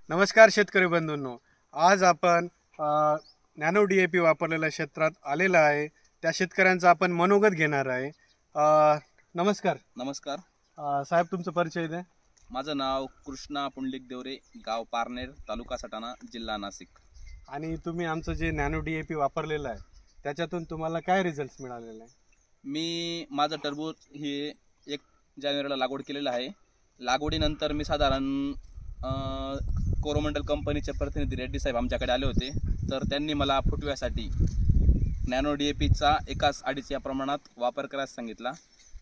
नमस्कार शेतकरी बंधूंनो, आज आपण नॅनो DAP वापरलेल्या क्षेत्रात आलेला आहे. त्या शेतकऱ्यांचा आपण मनोगत घेणार आहे. नमस्कार. नमस्कार साहेब, तुमचा परिचय द्या. माझं नाव कृष्णा पुंडलिक देवरे, गाव पारनेर, तालुका सटाणा, जिल्हा नाशिक. आणि तुम्ही आमचं जे नॅनो DAP वापरलेलं आहे त्याच्यातून तुम्हाला काय रिझल्ट मिळालेला आहे? मी माझं टरबूज हे 1 जानेवारीला लागवड केलेलं आहे. लागवडीनंतर मी साधारण कोरोमंडल कंपनीचे प्रतिनिधी रेड्डी साहेब आमच्याकडे आले होते. तर त्यांनी मला फुटव्यासाठी नॅनो DAPचा 1:2 या प्रमाणात वापर करायला सांगितला.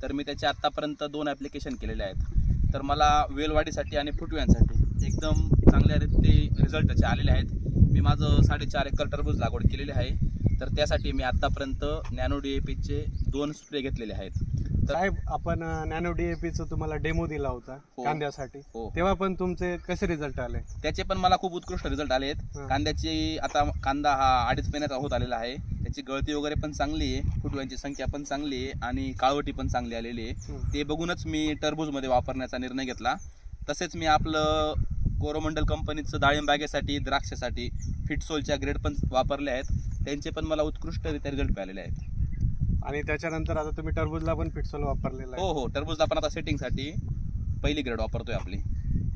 तर मी त्याचे आत्तापर्यंत 2 ॲप्लिकेशन केलेले आहेत. तर मला वेलवाढीसाठी आणि फुटव्यांसाठी एकदम चांगल्या रीते रिझल्ट त्याचे आलेले आहेत. मी माझं 4.5 एकर टरबूज लागवड केलेली आहे. तर त्यासाठी मी आत्तापर्यंत नॅनो DAPचे 2 स्प्रे घेतलेले आहेत. साहेब, आपण नॅनो DAPचा तुम्हाला डेमो दिला होता कांद्यासाठी, तेव्हा पण तुमचे कसे रिझल्ट आले? त्याचे पण मला खूप उत्कृष्ट रिझल्ट आले आहेत. कांद्याची आता कांदा हा 2.5 महिन्याचा होत आलेला आहे. त्याची गळती वगैरे पण चांगली आहे, फुटव्यांची संख्या पण चांगली आहे आणि काळवटी पण चांगली आलेली आहे. ते बघूनच मी टरबूजमध्ये वापरण्याचा निर्णय घेतला. तसेच मी आपलं कोरोमंडल कंपनीचं डाळिंब बागेसाठी, द्राक्षासाठी फिटसोलच्या ग्रेड पण वापरले आहेत. त्यांचे पण मला उत्कृष्टरित्या रिझल्ट मिळालेले आहेत. आणि त्याच्यानंतर आता तुम्ही टरबूजला पण फिटसोल वापरलेला आहे? हो, टरबूजला पण आता सेटिंगसाठी पहिली ग्रेड वापरतोय आपली.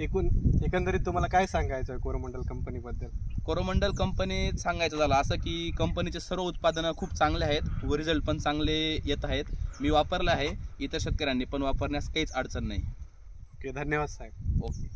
एकंदरीत तुम्हाला काय सांगायचं आहे कोरोमंडल कंपनीबद्दल? कोरोमंडल कंपनी सांगायचं झालं असं की कंपनीचे सर्व उत्पादनं खूप चांगले आहेत व रिझल्ट पण चांगले येत आहेत. मी वापरलं आहे, इतर शेतकऱ्यांनी पण वापरण्यास काहीच अडचण नाही. ओके, धन्यवाद साहेब. ओके.